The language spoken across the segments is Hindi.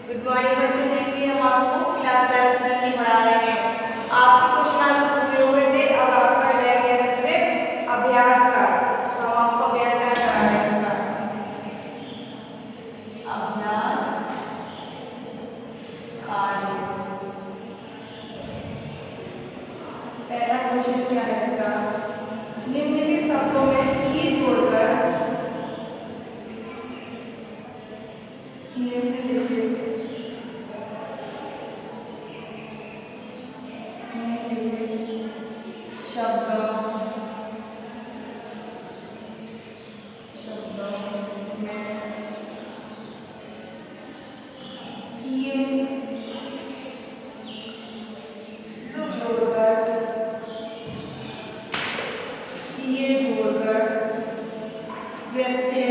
गुड मॉर्निंग बच्चों। देखिए हम आपको क्लास 7 की पढ़ा रहे हैं। आपके क्वेश्चन आंसर पूरे हुए थे, अब आपका रह गया सिर्फ अभ्यास का। तो हम आपको अभ्यास करा रहे हैं। इसका अभ्यास कार्य पहला क्वेश्चन क्या है इसका, निम्नलिखित शब्दों में ये जोड़कर निम्नलिखित शब्दों में ये जोड़कर व्यत्यय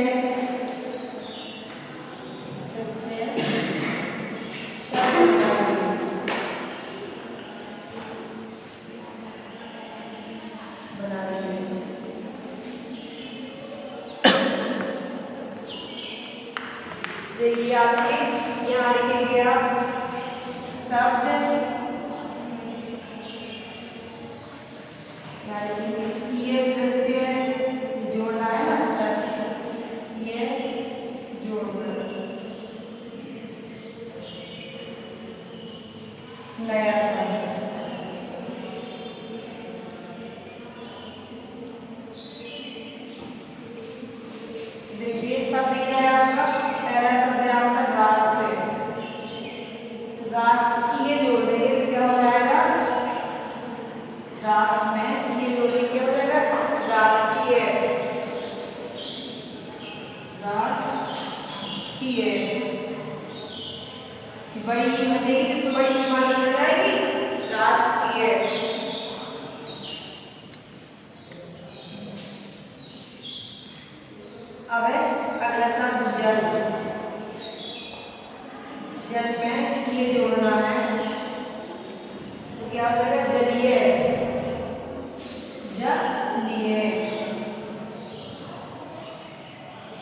बना रहे हैं। देखिए आपके यहाँ लिखेंगे आप शब्द, ये प्रत्यय जोड़ना है ना, ये जोड़कर नया शब्द। देखिए शब्द क्या है आपका, पहला शब्द है आपका राष्ट्र। राष्ट्र ये जोड़ देंगे तो क्या हो जाएगा, राष्ट्र में ये जोड़ेंगे क्या हो जाएगा, राष्ट्रीय। राष्ट्रीय बड़ी बनेगी तो बड़ी की मात्रा हो जाएगी राष्ट्रीय। अब है अगला शब्द जल। जल में ये जोड़ना है तो क्या हो जाएगा, जलीय।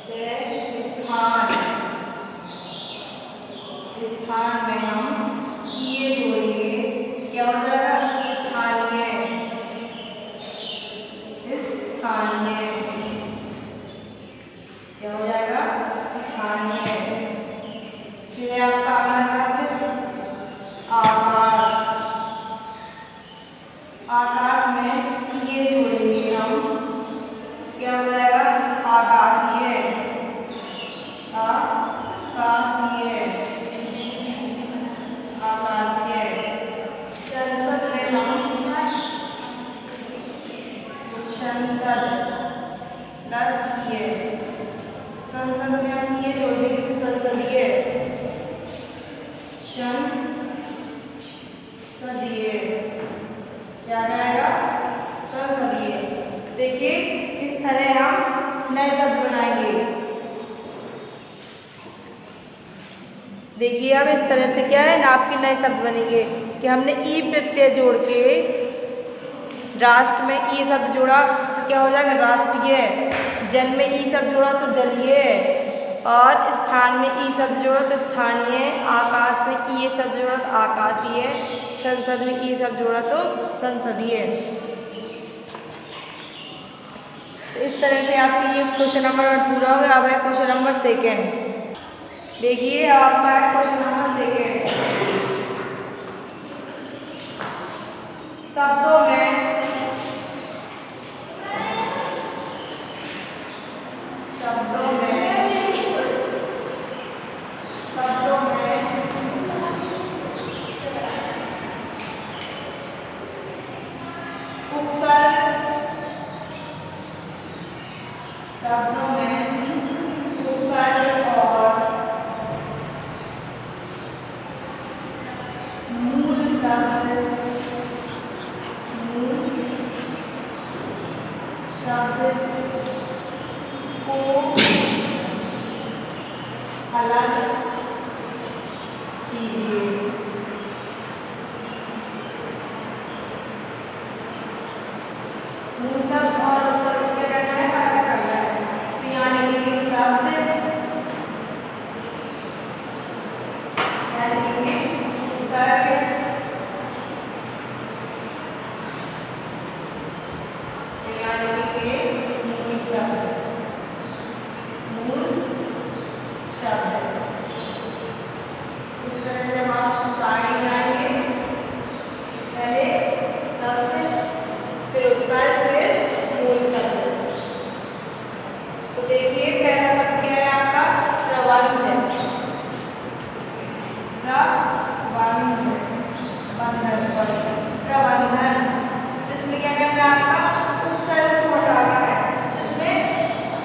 जलीय स्थान, स्थान में हम ये जोड़ेंगे क्या हो जाएगा, स्थानीय। स्थानीय क्या हो जाएगा, स्थानीय। फिर आपका अगला शब्द आकाश। आकाश में ये जोड़ेंगे हम क्या हो जाएगा, आकाशीय। आकाशीय आकाशीय। संसद में हम संसद प्लस ये, संसद में हम ये जोड़ देंगे तो संसदीय। संसदीय क्या रहेगा, संसदीय। देखिए इस तरह हम नए शब्द बनाएंगे। देखिए अब इस तरह से क्या है ना, आपके नए शब्द बनेंगे कि हमने ई प्रत्यय जोड़ के राष्ट्र में ई शब्द जोड़ा तो क्या हो जाएगा, राष्ट्रीय। जल में ई शब्द जोड़ा तो जलीय, और स्थान में ई शब्द जोड़ा तो स्थानीय। आकाश में ई शब्द जोड़ा तो आकाशीय। संसद में ई शब्द जोड़ा तो संसदीय। तो इस तरह से आपकी ये क्वेश्चन नंबर 1 पूरा हो गया। अब है क्वेश्चन नंबर 2। देखिए आपका है क्वेश्चन नंबर 2। शब्दों में उपसर्ग, शब्दों में उपसर्ग और मूल शब्द को अलग कीजिए। मूल शब्द और उपसर्ग क्या करना है, अलग करना है। तो यानी कि शब्द मूल शब्द। इस तरह से हम आपको सारणी बनाएंगे, पहले शब्द, फिर उपसर्ग, फिर मूल शब्द। तो देखिए पहला शब्द क्या है आपका? प्रबंध। प्रबंधन। इसमें क्या करना है आपका? उपसर्ग को हटाना है। इसमें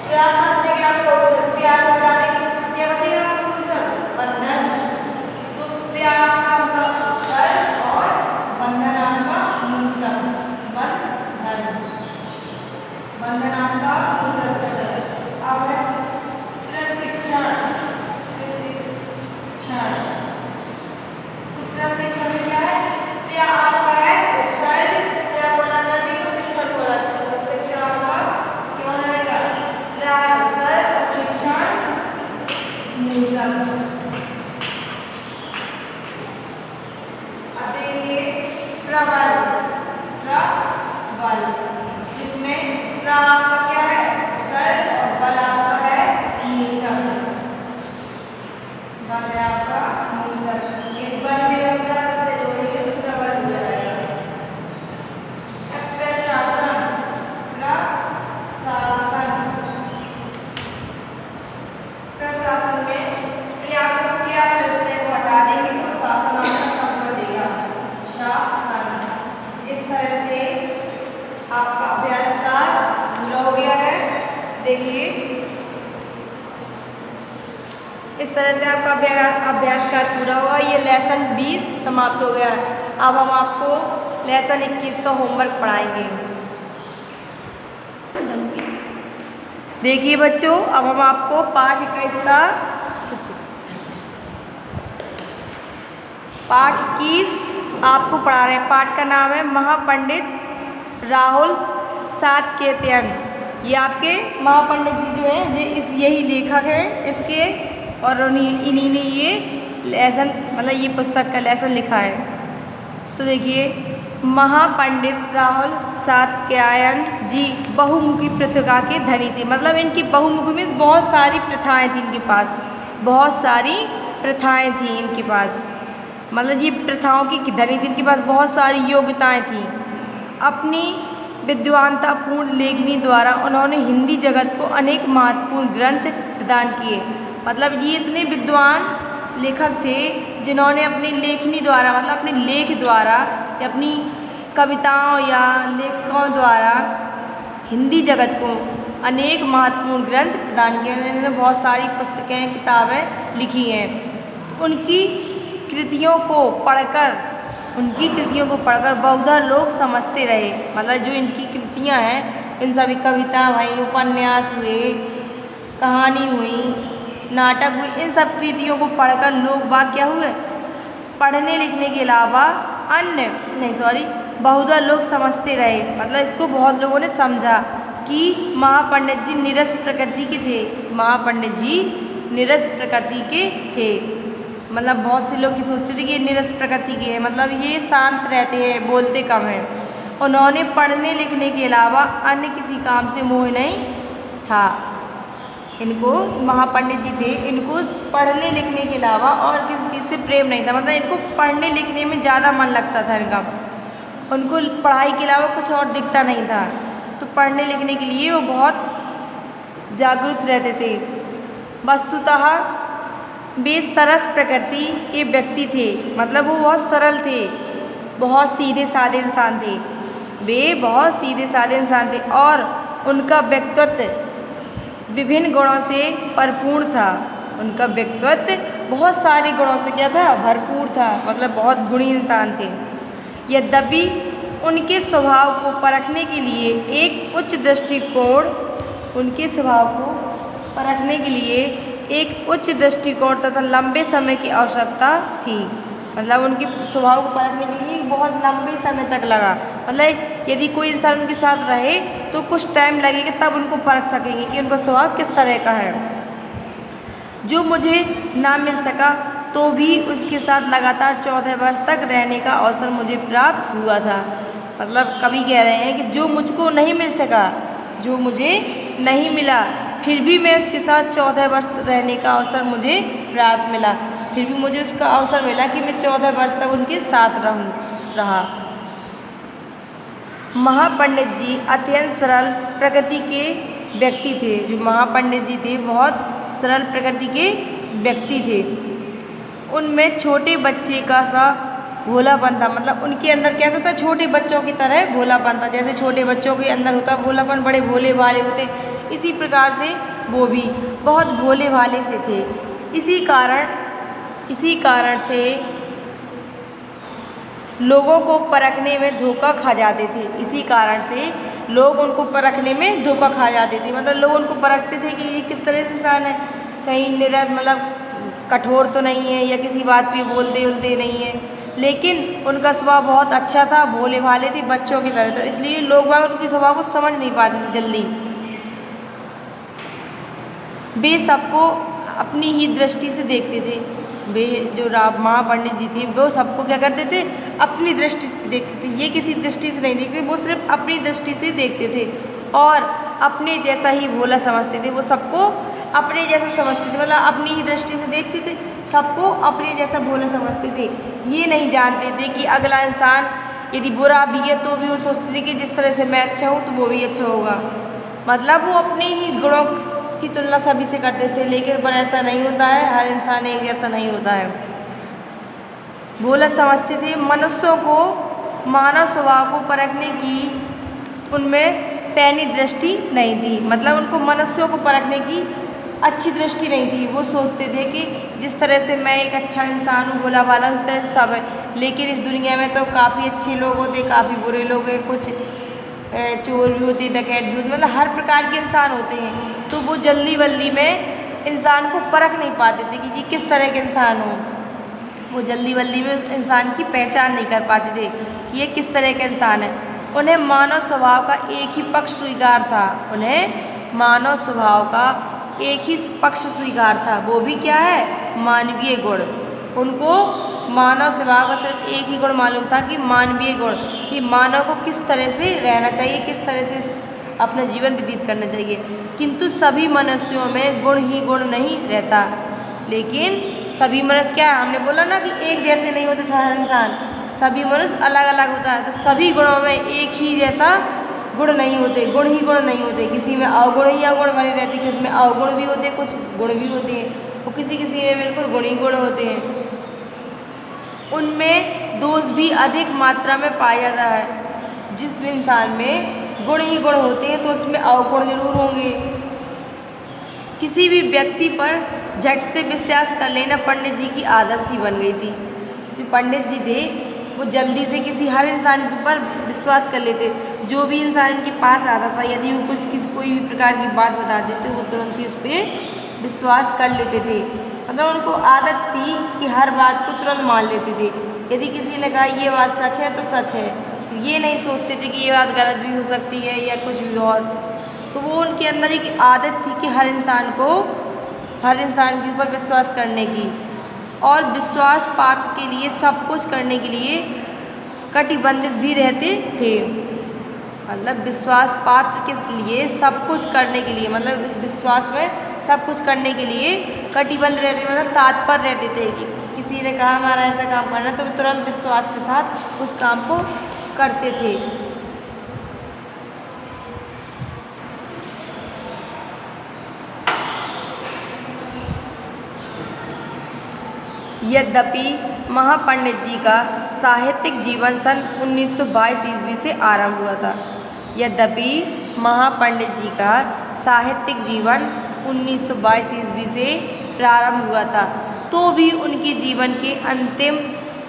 प्रयास से क्या आपको प्यार हटाने के क्या बचेगा आपको? मूल शब्द बंधन। तो प्यार आपका उपसर्ग और बंधन आपका मूल शब्द। बंधन, बंधन आपका मूल शब्द। अब है प्रशिक्षण। प्रशिक्षण, तो प्रशिक्षण में क्या है? क्या आपका है? उपसर्ग, क्या बोला जाती है? शिक्षण बोला जाता है। शिक्षण आपका क्या रहेगा? क्या है? उपसर्ग, शिक्षण, मूल शब्द। अब देखिए प्रबल। प्रबल, जिसमें प्र आपका क्या है? उपसर्ग और बल आपका है मूल शब्द। बल है आपका मूल शब्द। इस बल में हम क्या करते जोड़ेंगे तो प्रबल हो जाएगा। प्रशासन। प्रशासन, प्रशासन में पर्याप्त क्या होते हैं वो हटा देंगे तो शासन आपका शब्द बचेगा। शासन। इस तरह से आपका अभ्यास का पूरा हो गया है। देखिए इस तरह से आपका अभ्यास का पूरा हुआ। ये लेसन 20 समाप्त हो गया है। अब हम आपको लेसन 21 का होमवर्क पढ़ाएंगे। देखिए बच्चों, अब हम आपको पाठ 21 का पाठ 21 आपको पढ़ा रहे हैं। पाठ का नाम है महापंडित राहुल सातकेतियन। ये आपके महापंडित जी जो हैं यही लेखक हैं इसके, और इन्हीं ने ये लेसन मतलब ये पुस्तक का लेसन लिखा है। तो देखिए महापंडित राहुल सातकयायन जी बहुमुखी प्रतिभा के धनी थे। मतलब इनकी बहुमुखी में बहुत सारी प्रथाएं थी इनके पास, बहुत सारी प्रथाएं थी इनके पास। मतलब ये प्रथाओं की धनी थी, इनके पास बहुत सारी योग्यताएं थी। अपनी विद्वानतापूर्ण लेखनी द्वारा उन्होंने हिंदी जगत को अनेक महत्वपूर्ण ग्रंथ प्रदान किए। मतलब ये इतने विद्वान लेखक थे जिन्होंने अपनी लेखनी द्वारा मतलब अपने लेख द्वारा या अपनी कविताओं या लेखकों द्वारा हिंदी जगत को अनेक महत्वपूर्ण ग्रंथ प्रदान किए। उन्होंने बहुत सारी पुस्तकें किताबें लिखी हैं। उनकी कृतियों को पढ़कर बहुधा लोग समझते रहे। मतलब जो इनकी कृतियाँ हैं, इन सभी कविता हुई, उपन्यास हुए, कहानी हुई, नाटक हुई, इन सब कृतियों को पढ़कर लोग बाग क्या हुए? पढ़ने लिखने के अलावा बहुधा लोग समझते रहे। मतलब इसको बहुत लोगों ने समझा कि महापंडित जी नीरस प्रकृति के थे। महापंडित जी नीरस प्रकृति के थे। मतलब बहुत से लोग ये सोचते थे कि ये नीरस प्रकृति के हैं, मतलब ये शांत रहते हैं, बोलते कम हैं। उन्होंने पढ़ने लिखने के अलावा अन्य किसी काम से मोह नहीं था। इनको महापंडित जी थे, इनको पढ़ने लिखने के अलावा और किसी चीज़ से प्रेम नहीं था। मतलब इनको पढ़ने लिखने में ज़्यादा मन लगता था इनका, उनको पढ़ाई के अलावा कुछ और दिखता नहीं था। तो पढ़ने लिखने के लिए वो बहुत जागरूक रहते थे। वस्तुतः वे सरस प्रकृति के व्यक्ति थे। मतलब वो बहुत सरल थे, बहुत सीधे साधे इंसान थे। वे बहुत सीधे साधे इंसान थे और उनका व्यक्तित्व विभिन्न गुणों से भरपूर था। उनका व्यक्तित्व बहुत सारे गुणों से क्या था? भरपूर था। मतलब बहुत गुणी इंसान थे। यद्यपि उनके स्वभाव को परखने के लिए एक उच्च दृष्टिकोण तथा लंबे समय की आवश्यकता थी। मतलब उनके स्वभाव को परखने के लिए बहुत लंबे समय तक लगा। मतलब यदि कोई इंसान उनके साथ रहे तो कुछ टाइम लगेगा, तब उनको परख सकेंगे कि उनका स्वभाव किस तरह का है। जो मुझे ना मिल सका तो भी उसके साथ लगातार 14 वर्ष तक रहने का अवसर मुझे प्राप्त हुआ था। मतलब कवि कह रहे हैं कि जो मुझको नहीं मिल सका, जो मुझे नहीं मिला, फिर भी मैं उसके साथ 14 वर्ष रहने का अवसर मुझे प्राप्त मिला। फिर भी मुझे उसका अवसर मिला कि मैं 14 वर्ष तक उनके साथ रहा। महापंडित जी अत्यंत सरल प्रकृति के व्यक्ति थे। जो महापंडित जी थे बहुत सरल प्रकृति के व्यक्ति थे। उनमें छोटे बच्चे का सा भोलापन था, मतलब उनके अंदर कैसा था, छोटे बच्चों की तरह भोलापन था। जैसे छोटे बच्चों के अंदर होता भोलापन, बड़े भोले भाले होते, इसी प्रकार से वो भी बहुत भोले भाले से थे। इसी कारण से लोगों को परखने में धोखा खा जाते थे। इसी कारण से लोग उनको परखने में धोखा खा जाते थे, मतलब लोग उनको परखते थे कि ये किस तरह से इंसान है, कहीं निरस मतलब कठोर तो नहीं है या किसी बात पे बोलते नहीं है, लेकिन उनका स्वभाव बहुत अच्छा था, भोले भाले थे, बच्चों की तरह था। इसलिए लोग बाग उनके स्वभाव को समझ नहीं पाते थे जल्दी। वे सबको अपनी ही दृष्टि से देखते थे। वे जो महापंडित जी थे वो सबको क्या करते थे, अपनी दृष्टि से देखते थे। ये किसी दृष्टि से नहीं देखते, वो सिर्फ अपनी दृष्टि से देखते थे और अपने जैसा ही भोला समझते थे। वो सबको अपने जैसा समझते थे, मतलब अपनी ही दृष्टि से देखते थे, सबको अपने जैसा भोला समझते थे। ये नहीं जानते थे कि अगला इंसान यदि बुरा भी है तो भी वो सोचते थे कि जिस तरह से मैं अच्छा हूँ तो वो भी अच्छा होगा। मतलब वो अपने ही गुणों की तुलना सभी से करते थे, लेकिन पर ऐसा नहीं होता है, हर इंसान एक जैसा नहीं होता है। भोला समझते थे। मनुष्यों को मानव स्वभाव को परखने की उनमें पैनी दृष्टि नहीं थी, मतलब उनको मनुष्यों को परखने की अच्छी दृष्टि नहीं थी। वो सोचते थे कि जिस तरह से मैं एक अच्छा इंसान हूँ, भोला भाला, उस तरह से सब है। लेकिन इस दुनिया में तो काफ़ी अच्छे लोग होते, काफ़ी बुरे लोग हैं, कुछ चोर भी होते, डकैत भी होते, मतलब हर प्रकार के इंसान होते हैं। तो वो जल्दी बल्दी में इंसान को परख नहीं पाते थे कि ये किस तरह के इंसान हो। वो जल्दी बल्दी में उस इंसान की पहचान नहीं कर पाते थे कि ये किस तरह का इंसान है। उन्हें मानव स्वभाव का एक ही पक्ष स्वीकार था। उन्हें मानव स्वभाव का एक ही पक्ष स्वीकार था, वो भी क्या है, मानवीय गुण। उनको मानव स्वभाव का सिर्फ एक ही गुण मालूम था कि मानवीय गुण, कि मानव को किस तरह से रहना चाहिए, किस तरह से अपना जीवन व्यतीत करना चाहिए। किंतु सभी मनुष्यों में गुण ही गुण नहीं रहता, लेकिन सभी मनुष्य क्या है, हमने बोला ना कि एक जैसे नहीं होते सारे इंसान, सभी मनुष्य अलग अलग होता है। तो सभी गुणों में एक ही जैसा गुण नहीं होते, गुण ही गुण नहीं होते। किसी में अवगुण ही अवगुण बने रहते, किसी में अवगुण भी होते, कुछ गुण भी होते हैं, और किसी में बिल्कुल गुण ही गुण होते हैं। उनमें दोष भी अधिक मात्रा में पाया जाता है। जिस इंसान में गुण ही गुण होते हैं तो उसमें अवगुण जरूर होंगे। किसी भी व्यक्ति पर झट से विश्वास कर लेना पंडित जी की आदत सी बन गई थी। जो पंडित जी थे वो जल्दी से हर इंसान के ऊपर विश्वास कर लेते। जो भी इंसान इनके पास आता था, यदि वो कोई भी प्रकार की बात बता देते, वो तुरंत ही उस पर विश्वास कर लेते थे। मतलब उनको आदत थी कि हर बात को तुरंत मान लेते थे। यदि किसी ने कहा ये बात सच है तो सच है, ये नहीं सोचते थे कि ये बात गलत भी हो सकती है या कुछ भी और। तो वो उनके अंदर एक आदत थी कि हर इंसान के ऊपर विश्वास करने की, और विश्वास पात्र के लिए सब कुछ करने के लिए कटिबद्ध भी रहते थे। मतलब विश्वास पात्र के लिए सब कुछ करने के लिए, मतलब इस विश्वास में सब कुछ करने के लिए कटिबद्ध रहते, मतलब तात्पर रहते थे कि किसी ने कहा हमारा ऐसा काम करना तो तुरंत विश्वास के साथ उस काम को करते थे। यद्यपि महापंडित जी का साहित्यिक जीवन सन 1922 ईस्वी से आरंभ हुआ था। यद्यपि महापंडित जी का साहित्यिक जीवन 1922 ईस्वी से प्रारंभ हुआ था, तो भी उनके जीवन के अंतिम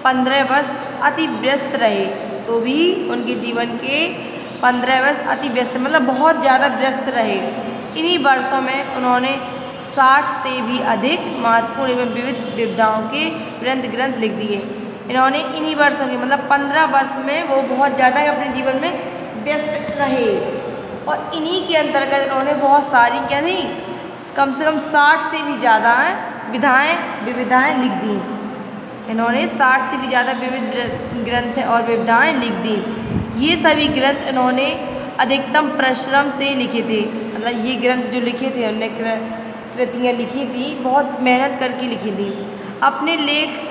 15 वर्ष अति व्यस्त रहे। तो भी उनके जीवन के 15 वर्ष अति व्यस्त, मतलब बहुत ज़्यादा व्यस्त रहे। इन्हीं वर्षों में उन्होंने 60 से भी अधिक महत्वपूर्ण एवं विविध विविधाओं के ग्रंथ लिख दिए। इन्होंने इन्हीं वर्षों के, मतलब 15 वर्ष में वो बहुत ज़्यादा अपने जीवन में व्यस्त रहे, और इन्हीं के अंतर्गत इन्होंने बहुत सारी क्या थी, कम से कम 60 से भी ज़्यादा विविधाएँ लिख दी। इन्होंने 60 से भी ज़्यादा विविध ग्रंथ और विविधाएँ लिख दी। ये सभी ग्रंथ इन्होंने अधिकतम परिश्रम से लिखे थे। मतलब ये ग्रंथ जो लिखे थे उनने कृतियाँ लिखी थी, बहुत मेहनत करके लिखी थी। अपने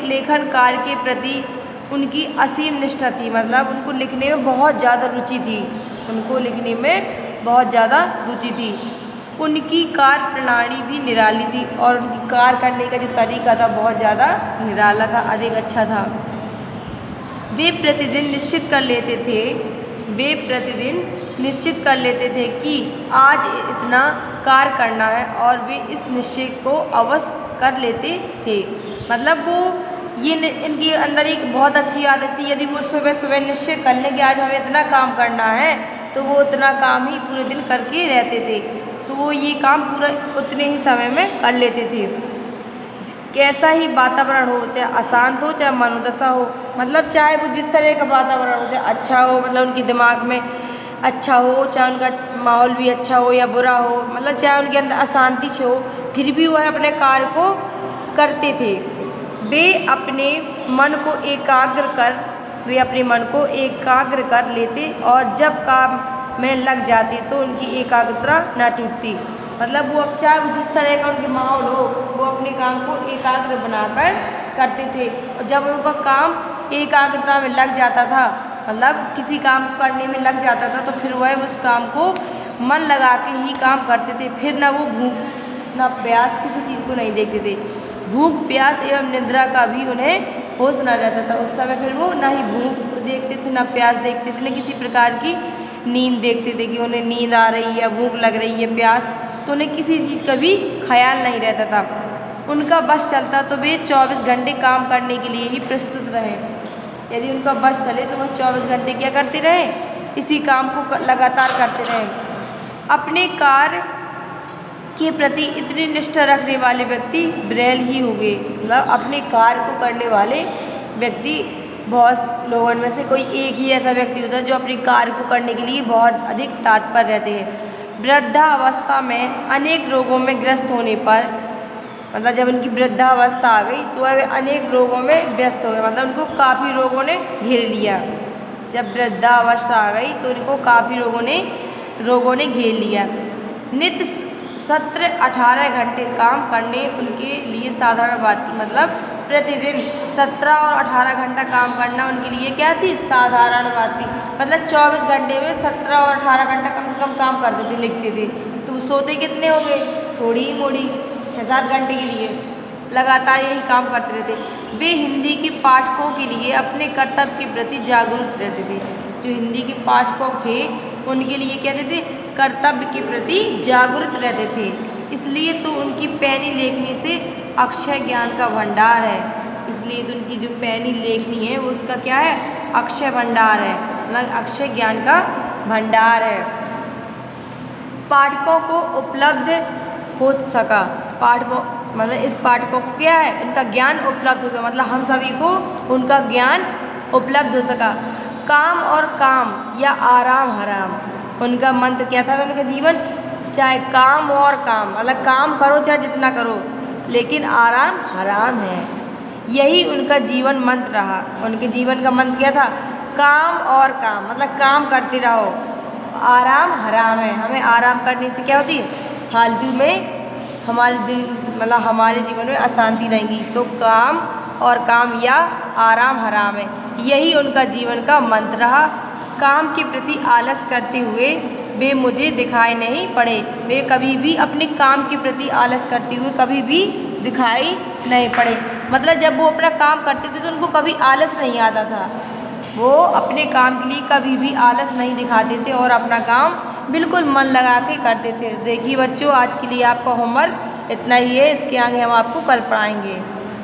लेखन कार्य के प्रति उनकी असीम निष्ठा थी, मतलब उनको लिखने में बहुत ज़्यादा रुचि थी, उनको लिखने में बहुत ज़्यादा रुचि थी। उनकी कार्य प्रणाली भी निराली थी और उनकी कार्य करने का जो तरीका था बहुत ज़्यादा निराला था, अधिक अच्छा था। वे प्रतिदिन निश्चित कर लेते थे कि आज इतना कार्य करना है और वे इस निश्चय को अवश्य कर लेते थे। मतलब वो ये इनके अंदर एक बहुत अच्छी आदत थी, यदि वो सुबह सुबह निश्चय कर लें कि आज हमें इतना काम करना है तो वो उतना काम ही पूरे दिन करके रहते थे, तो वो ये काम पूरा उतने ही समय में कर लेते थे। कैसा ही वातावरण हो, चाहे अशांत हो चाहे मनोदशा हो, मतलब चाहे वो जिस तरह का वातावरण हो, चाहे अच्छा हो, मतलब उनके दिमाग में अच्छा हो, चाहे उनका माहौल भी अच्छा हो या बुरा हो, मतलब चाहे उनके अंदर अशांति हो, फिर भी वह अपने कार्य को करते थे। वे अपने मन को एकाग्र कर लेते और जब काम में लग जाते तो उनकी एकाग्रता न टूटती। मतलब वो अब चाहे वो जिस तरह का उनके माहौल हो, वो अपने काम को एकाग्र बनाकर करते थे और जब उनका काम एकाग्रता में लग जाता था, मतलब किसी काम करने में लग जाता था, तो फिर वह उस काम को मन लगा के ही काम करते थे। फिर न वो भूख न प्यास किसी चीज़ को नहीं देखते थे। भूख प्यास एवं निद्रा का भी उन्हें होश न रहता था। उस समय फिर वो न ही भूख देखते थे, न प्यास देखते थे, न किसी प्रकार की नींद देखते थे कि उन्हें नींद आ रही है, भूख लग रही है, प्यास, तो उन्हें किसी चीज़ का भी ख्याल नहीं रहता था। उनका बस चलता तो वे 24 घंटे काम करने के लिए ही प्रस्तुत रहे। यदि उनका बस चले तो वह 24 घंटे क्या करते रहे, इसी काम को लगातार करते रहे। अपने कार्य के प्रति इतनी निष्ठा रखने वाले व्यक्ति विरल ही हो गए। मतलब अपने कार्य को करने वाले व्यक्ति, बहुत लोगों में से कोई एक ही ऐसा व्यक्ति होता है जो अपने कार्य को करने के लिए बहुत अधिक तत्पर रहते हैं। वृद्धावस्था में अनेक रोगों में ग्रस्त होने पर, मतलब जब उनकी वृद्धावस्था आ गई तो वह अनेक रोगों में व्यस्त हो गए, मतलब उनको काफ़ी रोगों ने घेर लिया। जब वृद्धावस्था आ गई तो उनको काफ़ी रोगों ने घेर लिया। नित्य सत्र 18 घंटे काम करने उनके लिए साधारण बात थी। मतलब प्रतिदिन 17 और 18 घंटा काम करना उनके लिए क्या थी, साधारण बात थी। मतलब 24 घंटे में 17 और 18 घंटा कम से कम काम करते थे, लिखते थे। तो वो सोते कितने हो गए, थोड़ी ही मोड़ी 6-7 घंटे के लिए लगातार यही काम करते रहते। वे हिंदी के पाठकों के लिए अपने कर्तव्य के प्रति जागरूक रहते थे। जो हिंदी के पाठक थे उनके लिए कहते थे कर्तव्य के प्रति जागरूक रहते थे। इसलिए तो उनकी पैनी लेखनी से अक्षय ज्ञान का भंडार है। इसलिए तो उनकी जो पैनी लेखनी है वो उसका क्या है, अक्षय भंडार है, मतलब अक्षय ज्ञान का भंडार है। पाठकों को उपलब्ध हो सका, पाठकों मतलब इस पाठकों को क्या है, इनका ज्ञान उपलब्ध हो सका, मतलब हम सभी को उनका ज्ञान उपलब्ध हो सका। काम और काम या आराम हराम, उनका मंत्र क्या था, उनका जीवन चाहे काम और काम, मतलब काम करो चाहे जितना करो, लेकिन आराम हराम है, यही उनका जीवन मंत्र रहा। उनके जीवन का मंत्र क्या था, काम और काम, मतलब काम करते रहो, आराम हराम है। हमें आराम करने से क्या होती है, फालतू में हमारे दिन मतलब हमारे जीवन में अशांति रहेगी। तो काम और काम या आराम हराम है, यही उनका जीवन का मंत्र रहा। काम के प्रति आलस करते हुए वे मुझे दिखाई नहीं पड़े। वे कभी भी अपने काम के प्रति आलस करते हुए कभी भी दिखाई नहीं पड़े। मतलब जब वो अपना काम करते थे तो उनको कभी आलस नहीं आता था, वो अपने काम के लिए कभी भी आलस नहीं दिखाते थे और अपना काम बिल्कुल मन लगा के करते थे। देखिए बच्चों, आज के लिए आपका होमवर्क इतना ही है, इसके आगे हम आपको कल पढ़ाएंगे।